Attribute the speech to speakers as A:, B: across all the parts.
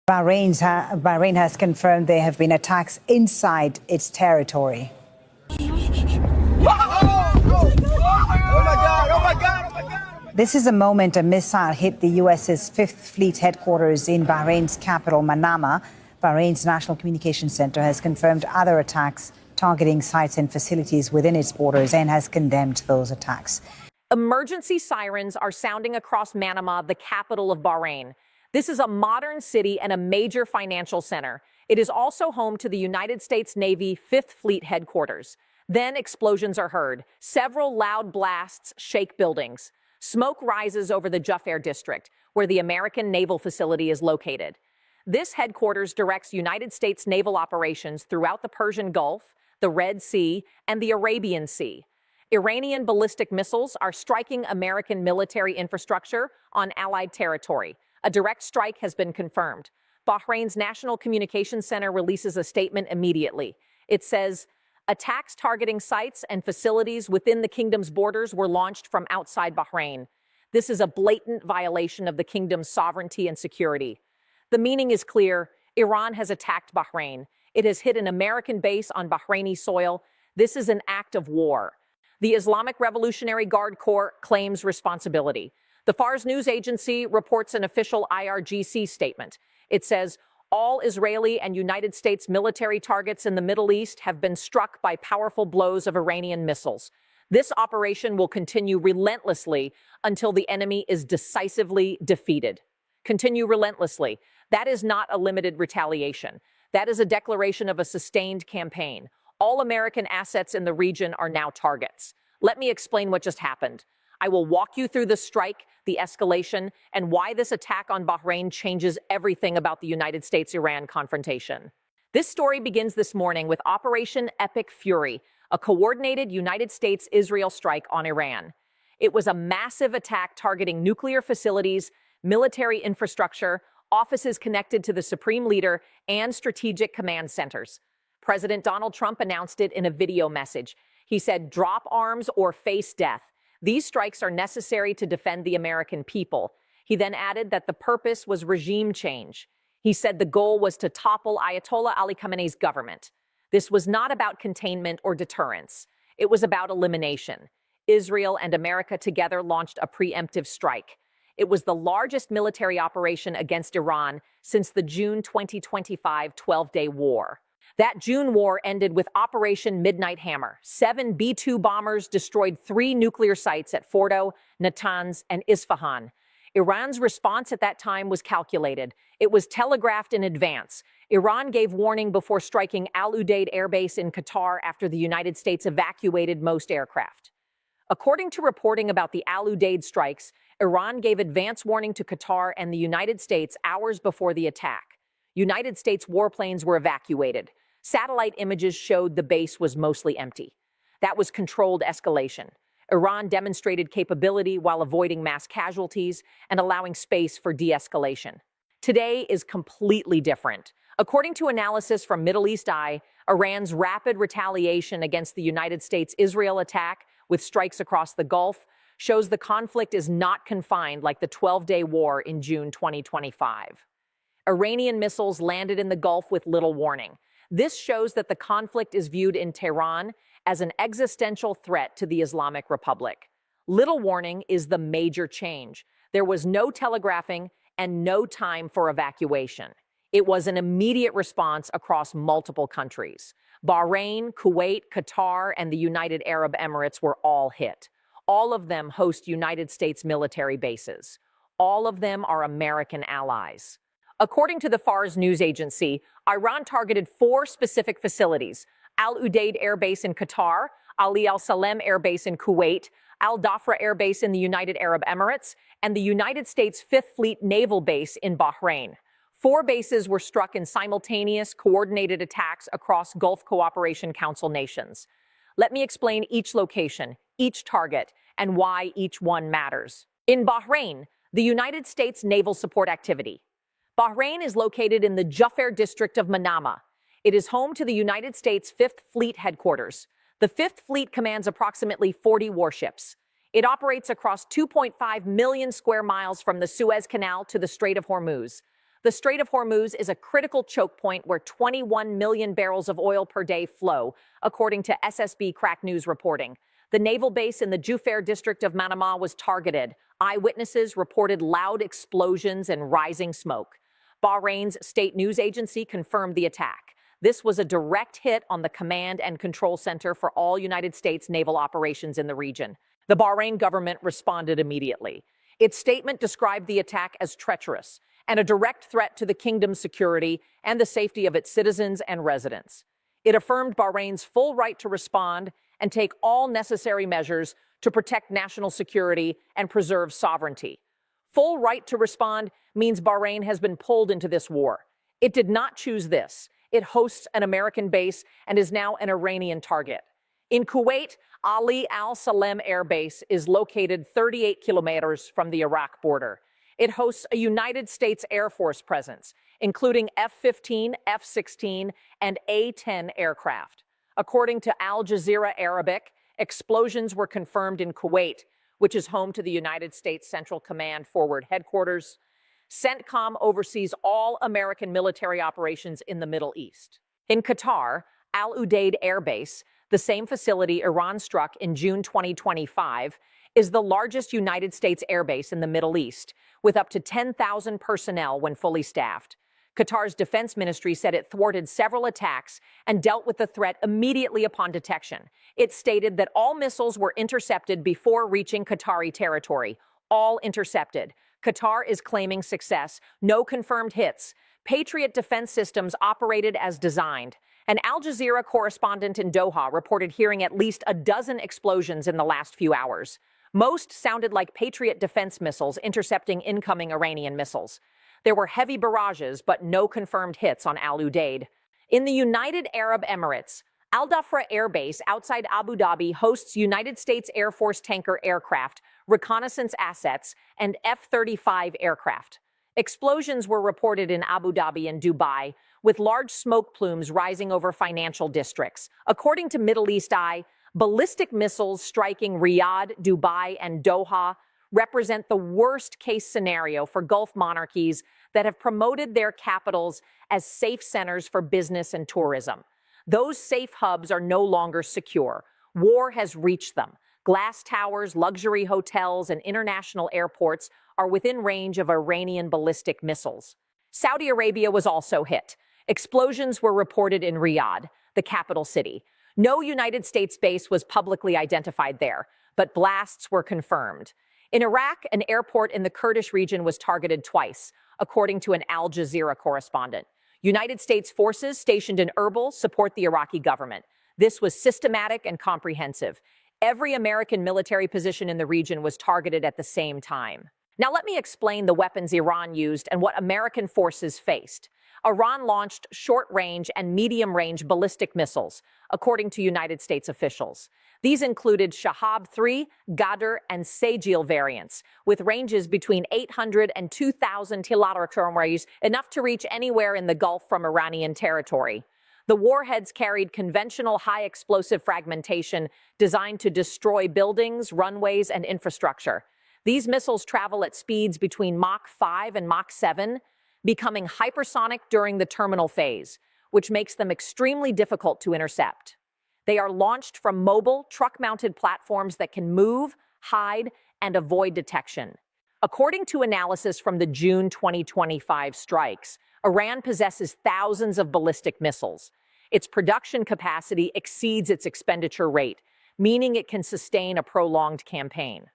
A: Bahrain has confirmed there have been attacks inside its territory. This is the moment a missile hit the U.S.'s Fifth Fleet headquarters in Bahrain's capital, Manama. Bahrain's National Communications Center has confirmed other attacks targeting sites and facilities within its borders and has condemned those attacks.
B: Emergency sirens are sounding across Manama, the capital of Bahrain. This is a modern city and a major financial center. It is also home to the United States Navy Fifth Fleet headquarters. Then explosions are heard. Several loud blasts shake buildings. Smoke rises over the Jufair district, where the American naval facility is located. This headquarters directs United States naval operations throughout the Persian Gulf, the Red Sea, and the Arabian Sea. Iranian ballistic missiles are striking American military infrastructure on Allied territory. A direct strike has been confirmed. Bahrain's National Communications Center releases a statement immediately. It says, attacks targeting sites and facilities within the kingdom's borders were launched from outside Bahrain. This is a blatant violation of the kingdom's sovereignty and security. The meaning is clear. Iran has attacked Bahrain. It has hit an American base on Bahraini soil. This is an act of war. The Islamic Revolutionary Guard Corps claims responsibility. The Fars news agency reports an official IRGC statement. It says, all Israeli and United States military targets in the Middle East have been struck by powerful blows of Iranian missiles. This operation will continue relentlessly until the enemy is decisively defeated. Continue relentlessly. That is not a limited retaliation. That is a declaration of a sustained campaign. All American assets in the region are now targets. Let me explain what just happened. I will walk you through the strike, the escalation, and why this attack on Bahrain changes everything about the United States-Iran confrontation. This story begins this morning with Operation Epic Fury, a coordinated United States-Israel strike on Iran. It was a massive attack targeting nuclear facilities, military infrastructure, offices connected to the Supreme Leader, and strategic command centers. President Donald Trump announced it in a video message. He said, drop arms or face death. These strikes are necessary to defend the American people. He then added that the purpose was regime change. He said the goal was to topple Ayatollah Ali Khamenei's government. This was not about containment or deterrence. It was about elimination. Israel and America together launched a preemptive strike. It was the largest military operation against Iran since the June 2025 12-day war. That June war ended with Operation Midnight Hammer. 7 B-2 bombers destroyed 3 nuclear sites at Fordo, Natanz, and Isfahan. Iran's response at that time was calculated. It was telegraphed in advance. Iran gave warning before striking Al Udeid Air Base in Qatar after the United States evacuated most aircraft. According to reporting about the Al Udeid strikes, Iran gave advance warning to Qatar and the United States hours before the attack. United States warplanes were evacuated. Satellite images showed the base was mostly empty. That was controlled escalation. Iran demonstrated capability while avoiding mass casualties and allowing space for de-escalation. Today is completely different. According to analysis from Middle East Eye, Iran's rapid retaliation against the United States-Israel attack with strikes across the Gulf shows the conflict is not confined like the 12-day war in June 2025. Iranian missiles landed in the Gulf with little warning. This shows that the conflict is viewed in Tehran as an existential threat to the Islamic Republic. Little warning is the major change. There was no telegraphing and no time for evacuation. It was an immediate response across multiple countries. Bahrain, Kuwait, Qatar, and the United Arab Emirates were all hit. All of them host United States military bases. All of them are American allies. According to the Fars news agency, Iran targeted 4 specific facilities: Al Udeid Air Base in Qatar, Ali Al Salem Air Base in Kuwait, Al Dhafra Air Base in the United Arab Emirates, and the United States Fifth Fleet Naval Base in Bahrain. 4 bases were struck in simultaneous, coordinated attacks across Gulf Cooperation Council nations. Let me explain each location, each target, and why each one matters. In Bahrain, the United States Naval Support Activity. Bahrain is located in the Jufair district of Manama. It is home to the United States Fifth Fleet headquarters. The Fifth Fleet commands approximately 40 warships. It operates across 2.5 million square miles from the Suez Canal to the Strait of Hormuz. The Strait of Hormuz is a critical choke point where 21 million barrels of oil per day flow, according to SSB Crack News reporting. The naval base in the Jubair district of Manama was targeted. Eyewitnesses reported loud explosions and rising smoke. Bahrain's state news agency confirmed the attack. This was a direct hit on the command and control center for all United States naval operations in the region. The Bahrain government responded immediately. Its statement described the attack as treacherous and a direct threat to the kingdom's security and the safety of its citizens and residents. It affirmed Bahrain's full right to respond and take all necessary measures to protect national security and preserve sovereignty. Full right to respond means Bahrain has been pulled into this war. It did not choose this. It hosts an American base and is now an Iranian target. In Kuwait, Ali Al Salem Air Base is located 38 kilometers from the Iraq border. It hosts a United States Air Force presence, including F-15, F-16, and A-10 aircraft. According to Al Jazeera Arabic, explosions were confirmed in Kuwait, which is home to the United States Central Command Forward Headquarters. CENTCOM oversees all American military operations in the Middle East. In Qatar, Al Udeid Air Base, the same facility Iran struck in June 2025, is the largest United States airbase in the Middle East, with up to 10,000 personnel when fully staffed. Qatar's defense ministry said it thwarted several attacks and dealt with the threat immediately upon detection. It stated that all missiles were intercepted before reaching Qatari territory. All intercepted. Qatar is claiming success. No confirmed hits. Patriot defense systems operated as designed. An Al Jazeera correspondent in Doha reported hearing at least a dozen explosions in the last few hours. Most sounded like Patriot defense missiles intercepting incoming Iranian missiles. There were heavy barrages, but no confirmed hits on Al Udeid. In the United Arab Emirates, Al Dhafra Air Base outside Abu Dhabi hosts United States Air Force tanker aircraft, reconnaissance assets, and F-35 aircraft. Explosions were reported in Abu Dhabi and Dubai, with large smoke plumes rising over financial districts. According to Middle East Eye, ballistic missiles striking Riyadh, Dubai, and Doha represent the worst-case scenario for Gulf monarchies that have promoted their capitals as safe centers for business and tourism. Those safe hubs are no longer secure. War has reached them. Glass towers, luxury hotels, and international airports are within range of Iranian ballistic missiles. Saudi Arabia was also hit. Explosions were reported in Riyadh, the capital city. No United States base was publicly identified there, but blasts were confirmed. In Iraq, an airport in the Kurdish region was targeted twice, according to an Al Jazeera correspondent. United States forces stationed in Erbil support the Iraqi government. This was systematic and comprehensive. Every American military position in the region was targeted at the same time. Now let me explain the weapons Iran used and what American forces faced. Iran launched short-range and medium-range ballistic missiles, according to United States officials. These included Shahab-3, Ghadr, and Sajil variants, with ranges between 800 and 2,000 kilometers, enough to reach anywhere in the Gulf from Iranian territory. The warheads carried conventional high-explosive fragmentation designed to destroy buildings, runways, and infrastructure. These missiles travel at speeds between Mach 5 and Mach 7, becoming hypersonic during the terminal phase, which makes them extremely difficult to intercept. They are launched from mobile, truck-mounted platforms that can move, hide, and avoid detection. According to analysis from the June 2025 strikes, Iran possesses thousands of ballistic missiles. Its production capacity exceeds its expenditure rate, meaning it can sustain a prolonged campaign.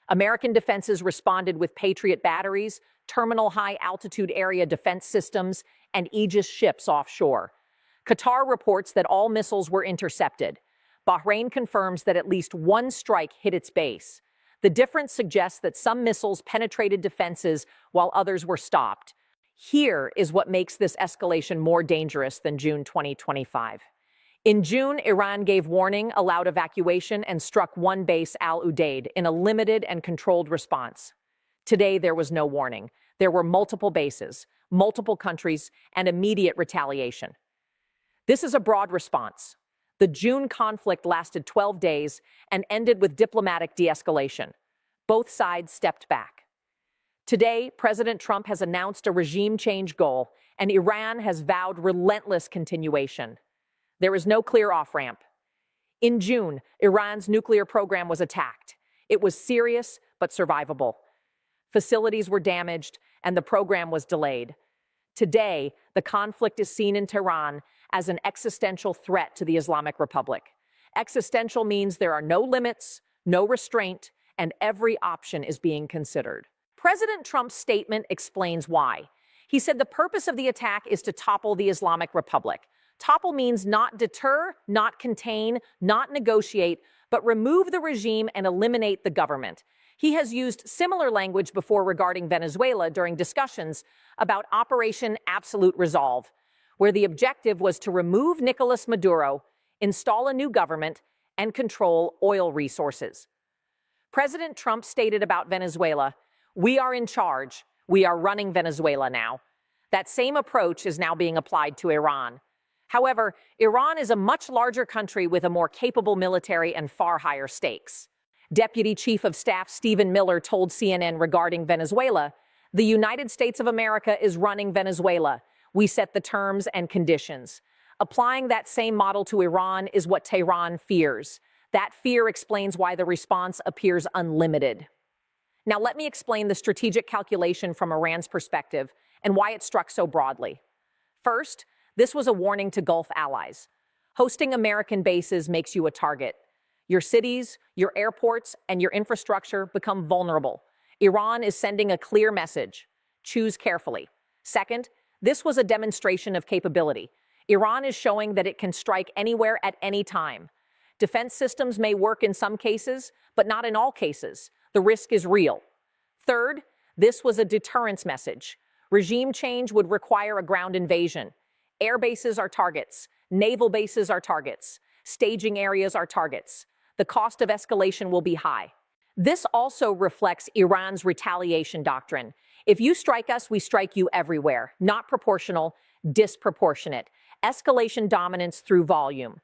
B: American defenses responded with Patriot batteries, terminal high-altitude area defense systems, and Aegis ships offshore. Qatar reports that all missiles were intercepted. Bahrain confirms that at least one strike hit its base. The difference suggests that some missiles penetrated defenses while others were stopped. Here is what makes this escalation more dangerous than June 2025. In June, Iran gave warning, allowed evacuation, and struck one base, Al Udeid, in a limited and controlled response. Today, there was no warning. There were multiple bases, multiple countries, and immediate retaliation. This is a broad response. The June conflict lasted 12 days and ended with diplomatic de-escalation. Both sides stepped back. Today, President Trump has announced a regime change goal, and Iran has vowed relentless continuation. There is no clear off-ramp. In June, Iran's nuclear program was attacked. It was serious but survivable. Facilities were damaged, and the program was delayed. Today, the conflict is seen in Tehran as an existential threat to the Islamic Republic. Existential means there are no limits, no restraint, and every option is being considered. President Trump's statement explains why. He said the purpose of the attack is to topple the Islamic Republic. Topple means not deter, not contain, not negotiate, but remove the regime and eliminate the government. He has used similar language before regarding Venezuela during discussions about Operation Absolute Resolve, where the objective was to remove Nicolás Maduro, install a new government, and control oil resources. President Trump stated about Venezuela, "We are in charge. We are running Venezuela now." That same approach is now being applied to Iran. However, Iran is a much larger country with a more capable military and far higher stakes. Deputy Chief of Staff Stephen Miller told CNN regarding Venezuela, "The United States of America is running Venezuela. We set the terms and conditions." Applying that same model to Iran is what Tehran fears. That fear explains why the response appears unlimited. Now let me explain the strategic calculation from Iran's perspective and why it struck so broadly. First, this was a warning to Gulf allies. Hosting American bases makes you a target. Your cities, your airports, and your infrastructure become vulnerable. Iran is sending a clear message. Choose carefully. Second, this was a demonstration of capability. Iran is showing that it can strike anywhere at any time. Defense systems may work in some cases, but not in all cases. The risk is real. Third, this was a deterrence message. Regime change would require a ground invasion. Air bases are targets. Naval bases are targets. Staging areas are targets. The cost of escalation will be high. This also reflects Iran's retaliation doctrine. If you strike us, we strike you everywhere. Not proportional, disproportionate. Escalation dominance through volume.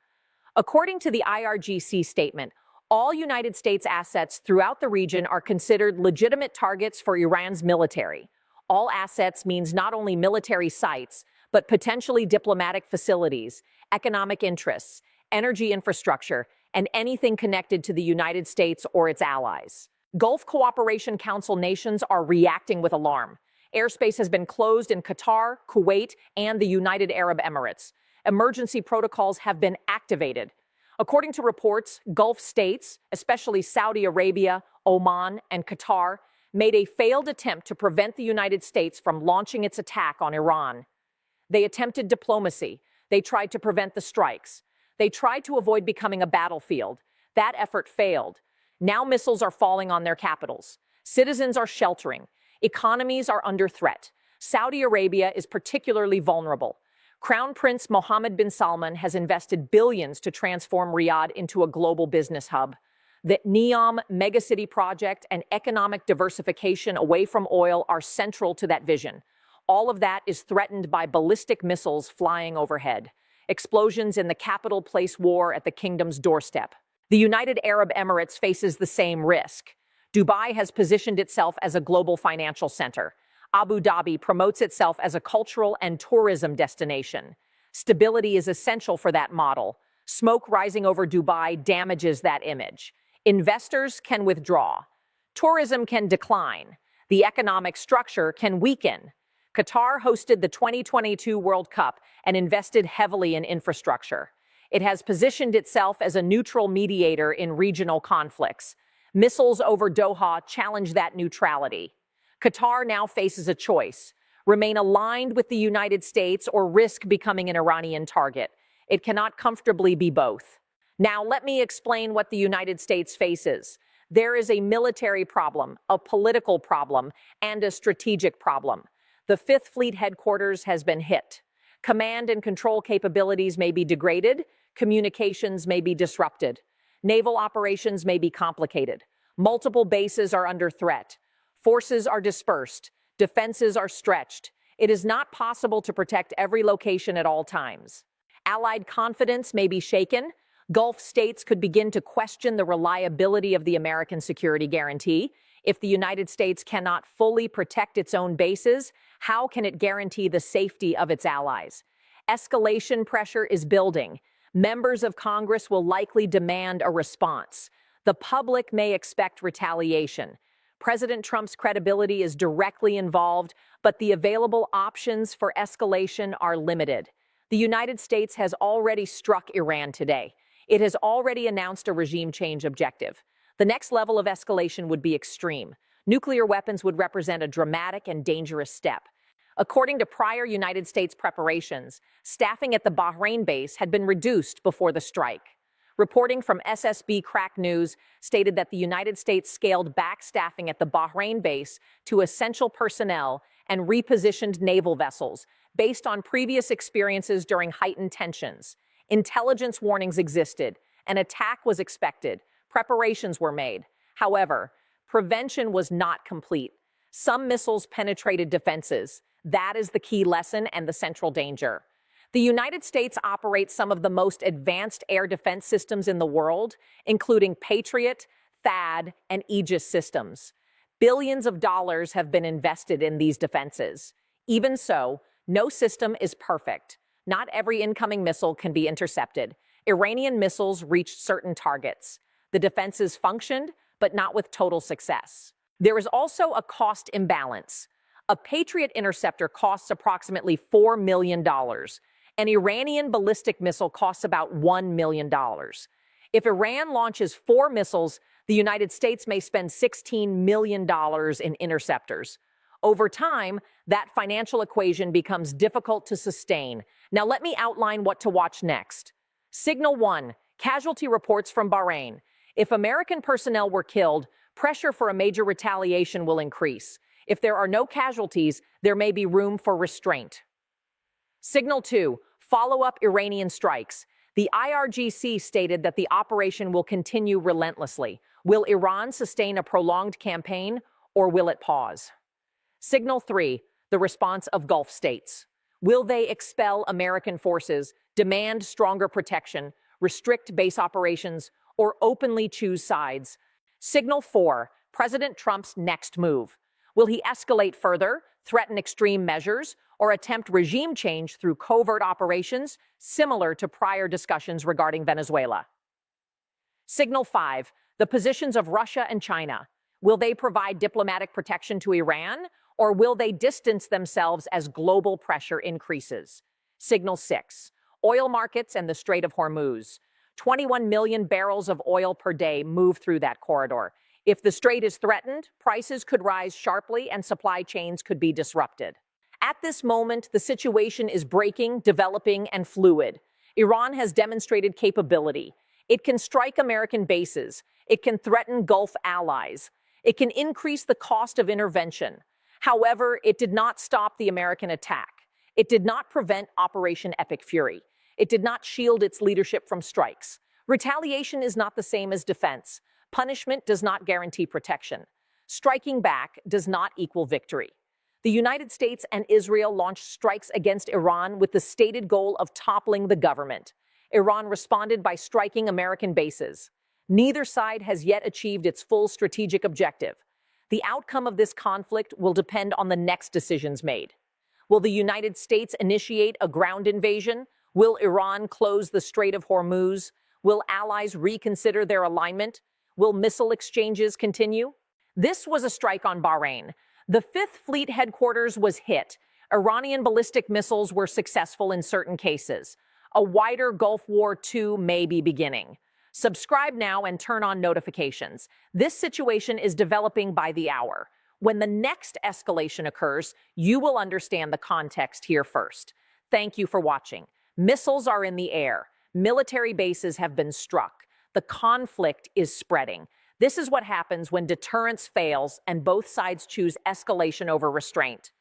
B: According to the IRGC statement, all United States assets throughout the region are considered legitimate targets for Iran's military. All assets means not only military sites, but potentially diplomatic facilities, economic interests, energy infrastructure, and anything connected to the United States or its allies. Gulf Cooperation Council nations are reacting with alarm. Airspace has been closed in Qatar, Kuwait, and the United Arab Emirates. Emergency protocols have been activated. According to reports, Gulf states, especially Saudi Arabia, Oman, and Qatar, made a failed attempt to prevent the United States from launching its attack on Iran. They attempted diplomacy. They tried to prevent the strikes. They tried to avoid becoming a battlefield. That effort failed. Now missiles are falling on their capitals. Citizens are sheltering. Economies are under threat. Saudi Arabia is particularly vulnerable. Crown Prince Mohammed bin Salman has invested billions to transform Riyadh into a global business hub. The NEOM megacity project and economic diversification away from oil are central to that vision. All of that is threatened by ballistic missiles flying overhead. Explosions in the capital place war at the kingdom's doorstep. The United Arab Emirates faces the same risk. Dubai has positioned itself as a global financial center. Abu Dhabi promotes itself as a cultural and tourism destination. Stability is essential for that model. Smoke rising over Dubai damages that image. Investors can withdraw. Tourism can decline. The economic structure can weaken. Qatar hosted the 2022 World Cup and invested heavily in infrastructure. It has positioned itself as a neutral mediator in regional conflicts. Missiles over Doha challenge that neutrality. Qatar now faces a choice: remain aligned with the United States or risk becoming an Iranian target. It cannot comfortably be both. Now, let me explain what the United States faces. There is a military problem, a political problem, and a strategic problem. The Fifth Fleet headquarters has been hit. Command and control capabilities may be degraded. Communications may be disrupted. Naval operations may be complicated. Multiple bases are under threat. Forces are dispersed. Defenses are stretched. It is not possible to protect every location at all times. Allied confidence may be shaken. Gulf states could begin to question the reliability of the American security guarantee. If the United States cannot fully protect its own bases, how can it guarantee the safety of its allies? Escalation pressure is building. Members of Congress will likely demand a response. The public may expect retaliation. President Trump's credibility is directly involved, but the available options for escalation are limited. The United States has already struck Iran today. It has already announced a regime change objective. The next level of escalation would be extreme. Nuclear weapons would represent a dramatic and dangerous step. According to prior United States preparations, staffing at the Bahrain base had been reduced before the strike. Reporting from SSB Crack News stated that the United States scaled back staffing at the Bahrain base to essential personnel and repositioned naval vessels based on previous experiences during heightened tensions. Intelligence warnings existed. An attack was expected. Preparations were made. However, prevention was not complete. Some missiles penetrated defenses. That is the key lesson and the central danger. The United States operates some of the most advanced air defense systems in the world, including Patriot, THAAD, and Aegis systems. Billions of dollars have been invested in these defenses. Even so, no system is perfect. Not every incoming missile can be intercepted. Iranian missiles reached certain targets. The defenses functioned, but not with total success. There is also a cost imbalance. A Patriot interceptor costs approximately $4 million. An Iranian ballistic missile costs about $1 million. If Iran launches 4 missiles, the United States may spend $16 million in interceptors. Over time, that financial equation becomes difficult to sustain. Now let me outline what to watch next. Signal 1, casualty reports from Bahrain. If American personnel were killed, pressure for a major retaliation will increase. If there are no casualties, there may be room for restraint. Signal 2, follow-up Iranian strikes. The IRGC stated that the operation will continue relentlessly. Will Iran sustain a prolonged campaign, or will it pause? Signal 3, the response of Gulf states. Will they expel American forces, demand stronger protection, restrict base operations, or openly choose sides? Signal 4, President Trump's next move. Will he escalate further, threaten extreme measures, or attempt regime change through covert operations, similar to prior discussions regarding Venezuela? Signal 5, the positions of Russia and China. Will they provide diplomatic protection to Iran, or will they distance themselves as global pressure increases? Signal 6, oil markets and the Strait of Hormuz. 21 million barrels of oil per day move through that corridor. If the strait is threatened, prices could rise sharply and supply chains could be disrupted. At this moment, the situation is breaking, developing, and fluid. Iran has demonstrated capability. It can strike American bases. It can threaten Gulf allies. It can increase the cost of intervention. However, it did not stop the American attack. It did not prevent Operation Epic Fury. It did not shield its leadership from strikes. Retaliation is not the same as defense. Punishment does not guarantee protection. Striking back does not equal victory. The United States and Israel launched strikes against Iran with the stated goal of toppling the government. Iran responded by striking American bases. Neither side has yet achieved its full strategic objective. The outcome of this conflict will depend on the next decisions made. Will the United States initiate a ground invasion? Will Iran close the Strait of Hormuz? Will allies reconsider their alignment? Will missile exchanges continue? This was a strike on Bahrain. The Fifth Fleet headquarters was hit. Iranian ballistic missiles were successful in certain cases. A wider Gulf War II may be beginning. Subscribe now and turn on notifications. This situation is developing by the hour. When the next escalation occurs, you will understand the context here first. Thank you for watching. Missiles are in the air. Military bases have been struck. The conflict is spreading. This is what happens when deterrence fails and both sides choose escalation over restraint.